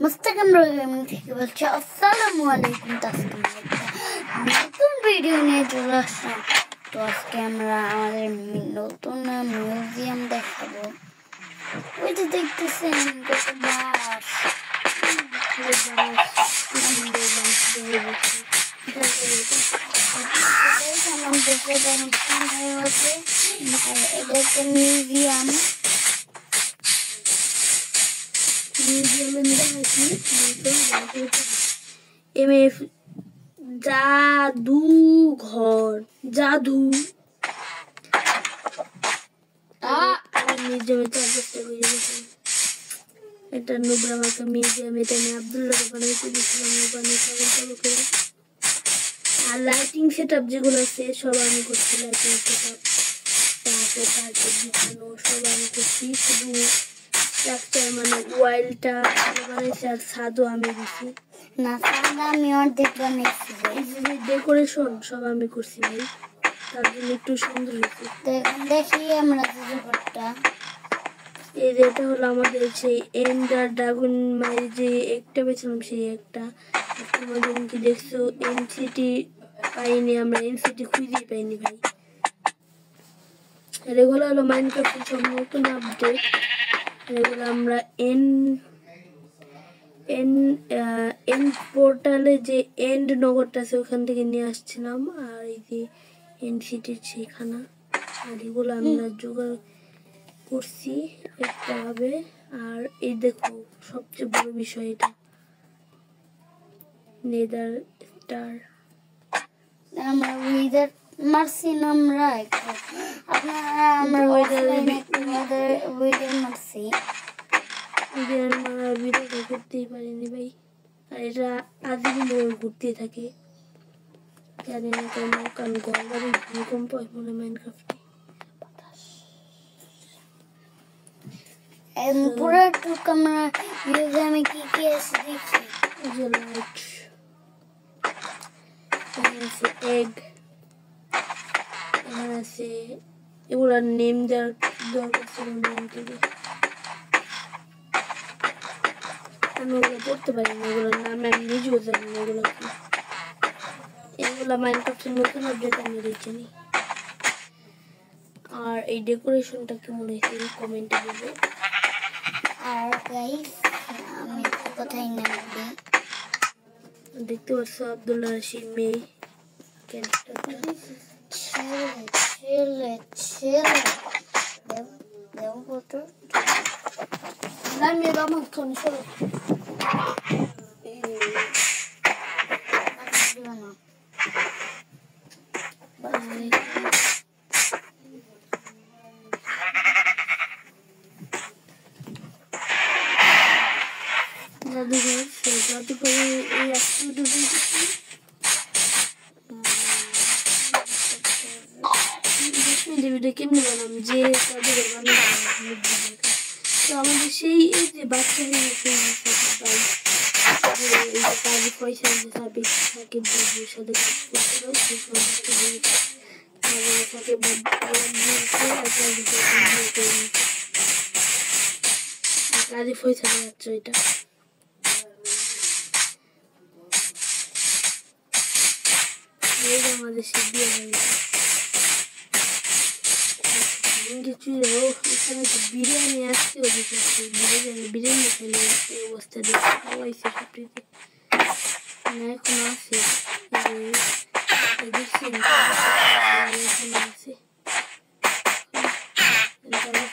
মুস্তাকিম রহিম থেকে বলছি আসসালামু আলাইকুম। নতুন ভিডিও নিয়ে চলে আসলাম। তো আজকে আমরা আমাদের নতুন মিউজিয়াম দেখাবো। ওই যে দেখতেছেন কত বাস, এটা একটা মিউজিয়াম। MF জাদুঘর জাদু এটা নুব্রামাকা মিউজিয়াম। এটা আমি আব্দুল্লাহ বানাইতে দিয়েছিলাম। আর লাইটিং সেট আপ যেগুলো আছে সব আমি করছি। লাইটিং সেট আপ তারপর বিছানো সব আমি করছি। শুধু স্ট্রাকচার মানে ওয়াইলটা বানাইছি আর ছাদও আমি দিছি। না ছাদ আমি অর্ধেক বানাইছি। ডেকোরেশন সব আমি করছি ভাই, তার জন্য একটু সুন্দর হয়েছে। দেখি আমরা জাদুঘরটা। এই যে এটা হলো আমাদের সেই এন্ডার ড্রাগন মারি যে একটা পেয়েছিলাম, সেই একটা তোমাদের কি দেখছো এনসিটি পাইনি, আমরা এনসিটি খুঁজেই পাইনি ভাই। আর এগুলো হলো মাইনক্রাফটের সব নতুন আপডেট। এগুলো আমরা এন্ড পোর্টালে যে এন্ড নগরটা আছে ওখান থেকে নিয়ে আসছিলাম। আর এই যে এনসিটির সেইখানা, আর এগুলো আমরা জোগাড় করছি একটা ভাবে। আর এই দেখো সবচেয়ে বড় বিষয়, এটা নেদার স্টার। আমরা উইদার মারছি না, আমরা উইদার মারছি। ভিডিওটা করতেই পারিনি ভাই। আর এটা আজীবন ঘুরতে থাকে, জানি না কেন, কারণ গরবারে ভূমিকম্প হয় মনে মাইনক্রাফটে। পুরো টুক আমরা মিউজিয়ামে কি কি আছে দেখি। যে লাইট আছে, এগ এখানে আছে, এগুলোর নেম দেওয়ার দরকার ছিল, নেম থেকে আমি ওগুলো পড়তে পারি না। এগুলোর নাম আমি নিজেও জানি না এগুলো কি। এগুলো মাইনক্রাফটের নতুন আপডেট আমি দেখিনি। আর এই ডেকোরেশনটা কেমন হয়েছে কমেন্টে দেবো। আর গাইস আমি কোথায় নামবি দেখতে পাচ্ছ আব্দুল্লাহ রাশিদ মেয়ে ক্যারেক্টারটা। ছেলে দেব কত নামিয়ে দাও মাখন চলো। জাদুঘর, সেই জাদুঘরে এই ভিডিও কেমনি বানাম যে জাদুঘর বানাবো। তো আমাদের সেই এই যে বাচ্চা পয়সা সাথে কাজে পয়সা যাচ্ছ এটা। আমাদের সে দিয়ে বিরিয়ানি আসছে, বিরিয়ানি খেলে এই অবস্থা দেখে খাওয়াইছে সবটিতে এখন আছে আছে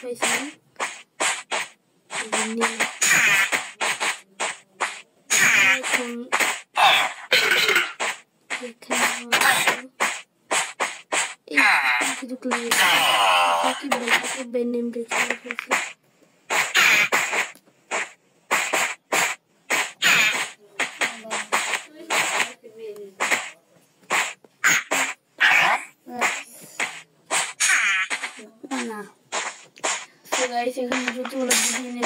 পাইছিলাম। এখন নেম দেখে না। তো গাইস এখানে যতগুলো বিরিয়ানি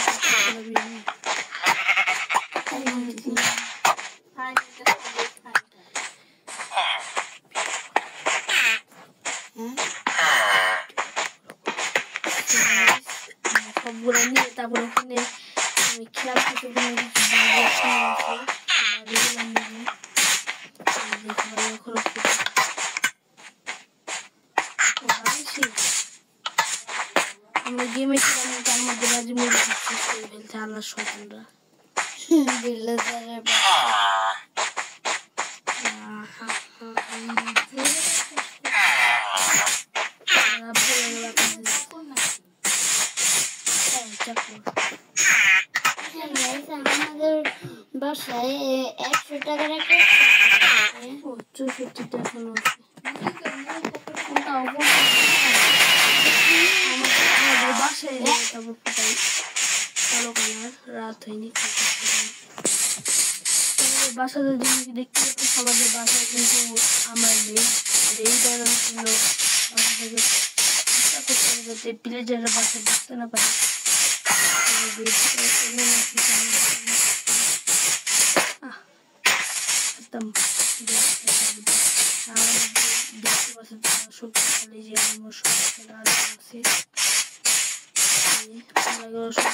সবগুলো নিয়ে তারপরে ওখানে আমি খেয়াল আমরা গেমে ছিলাম তার মধ্যে বাজি মুড়ি ফেলছে আল্লাহ সন্তানরা বিল্লাজারের আমাদের বাসায় 100 টাকার একটা 64 টাকা আছে বাসায় কালো কালার রাত হয়নি বাসাতে দেখতে পাচ্ছি সবাই বাসায় কিন্তু আমার নেই এই ধরনের ছিল যাতে প্লেজারের বাসায় ঢুকতে না পারে একদম দেখতে পাচ্ছি শক্তিশালী যে আমার শক্তিশালী আলো আছে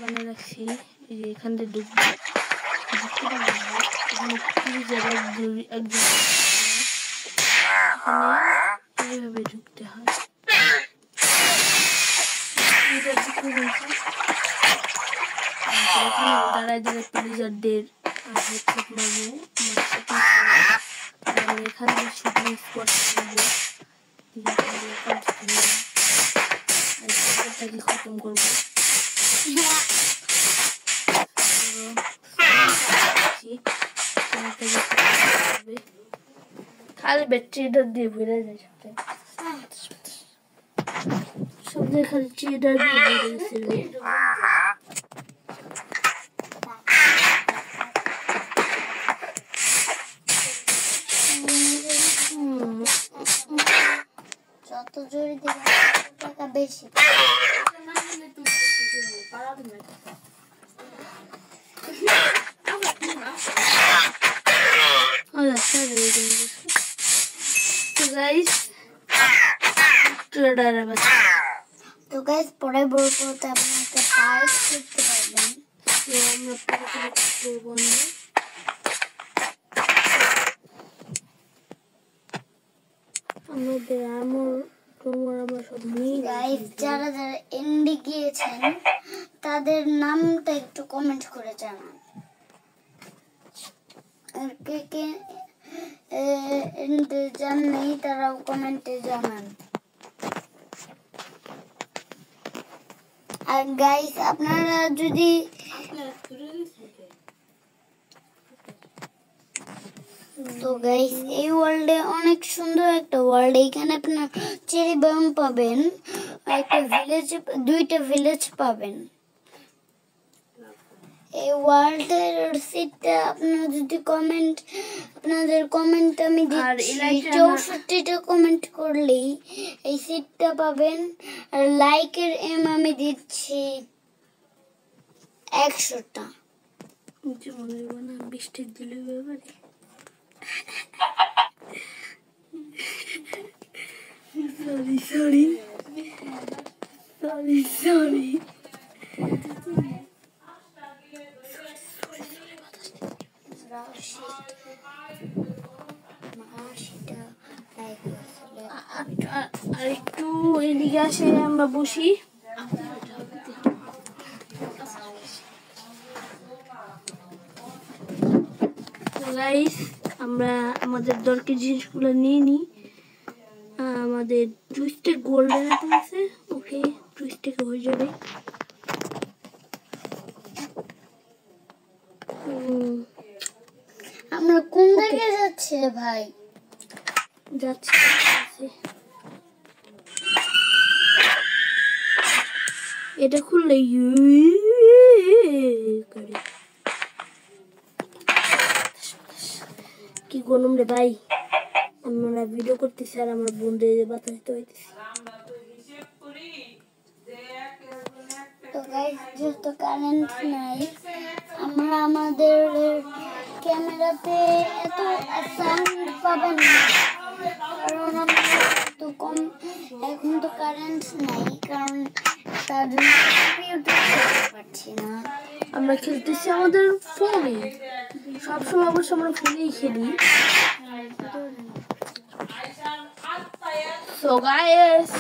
বানিয়ে রাখছি এই যে এখান থেকে ঢুকবো ঢুকতে পারবো এখানে একজন এইভাবে ঢুকতে হয় দাঁড়ায় দাঁড়ায় প্লেজারদের মারবো এখানে শুটিং স্পট খতম করবো খালি ব্যাটারিটা দিয়ে ভরে যায় সব খালি চিটার দিয়ে ভরে গেছে যত জোরে দিবে টাকা বেশি তো গাইস পরে বলতে আপনি একটা পার্ক করতে পারবেন যারা যারা এন্ডে গিয়েছেন তাদের নামটা একটু কমেন্ট করে জানান আর কে কে এন্ডে জানেন তারাও কমেন্টে জানান আর গাইস আপনারা যদি তো গাইস এই ওয়ার্ল্ডে অনেক সুন্দর একটা ওয়ার্ল্ড এখানে আপনার চেরি বায়োম পাবেন একটা ভিলেজ দুইটা ভিলেজ পাবেন এই ওয়ার্ল্ডের সিটটা আপনারা যদি কমেন্ট আপনাদের কমেন্ট আমি দিচ্ছি 64টা কমেন্ট করলেই এই সিটটা পাবেন আর লাইকের আমি দিচ্ছি 100টা মনে হয় না 20টা দিলে হবে sorry আর একটু এদিকে আসে আমরা বসি গাইস আমরা আমাদের দরকারি জিনিসগুলো নিয়ে নিই আমাদের টুইস্টে গোল্ডেন আছে ওকে টুইস্টে হয়ে যাবে আমরা কোন দিকে যাচ্ছি ভাই যাচ্ছি এটা খুললে কি গরম রে ভাই আমরা ভিডিও করতেছি আর আমার বন্ধুদের বাতাস হইতেছি তো গাইস যেহেতু কারেন্ট নাই আমরা আমাদের ক্যামেরাতে এত সাউন্ড পাবেন না কারণ আমরা তো কম এখন তো কারেন্ট নাই কারণ তার জন্য ভিডিও করতে পারছি না আমরা খেলতেছি আমাদের ফোনে, সবসময় অবশ্য আমরা ফোনেই খেলি। সো গাইস,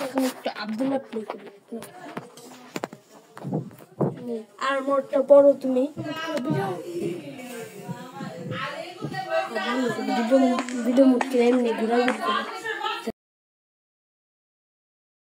এখন একটু আব্দুল্লাহ প্লে করি। আর মোটটা বড় তুমি ভিডিও মুড এমনি ঘোরাঘুরি করে।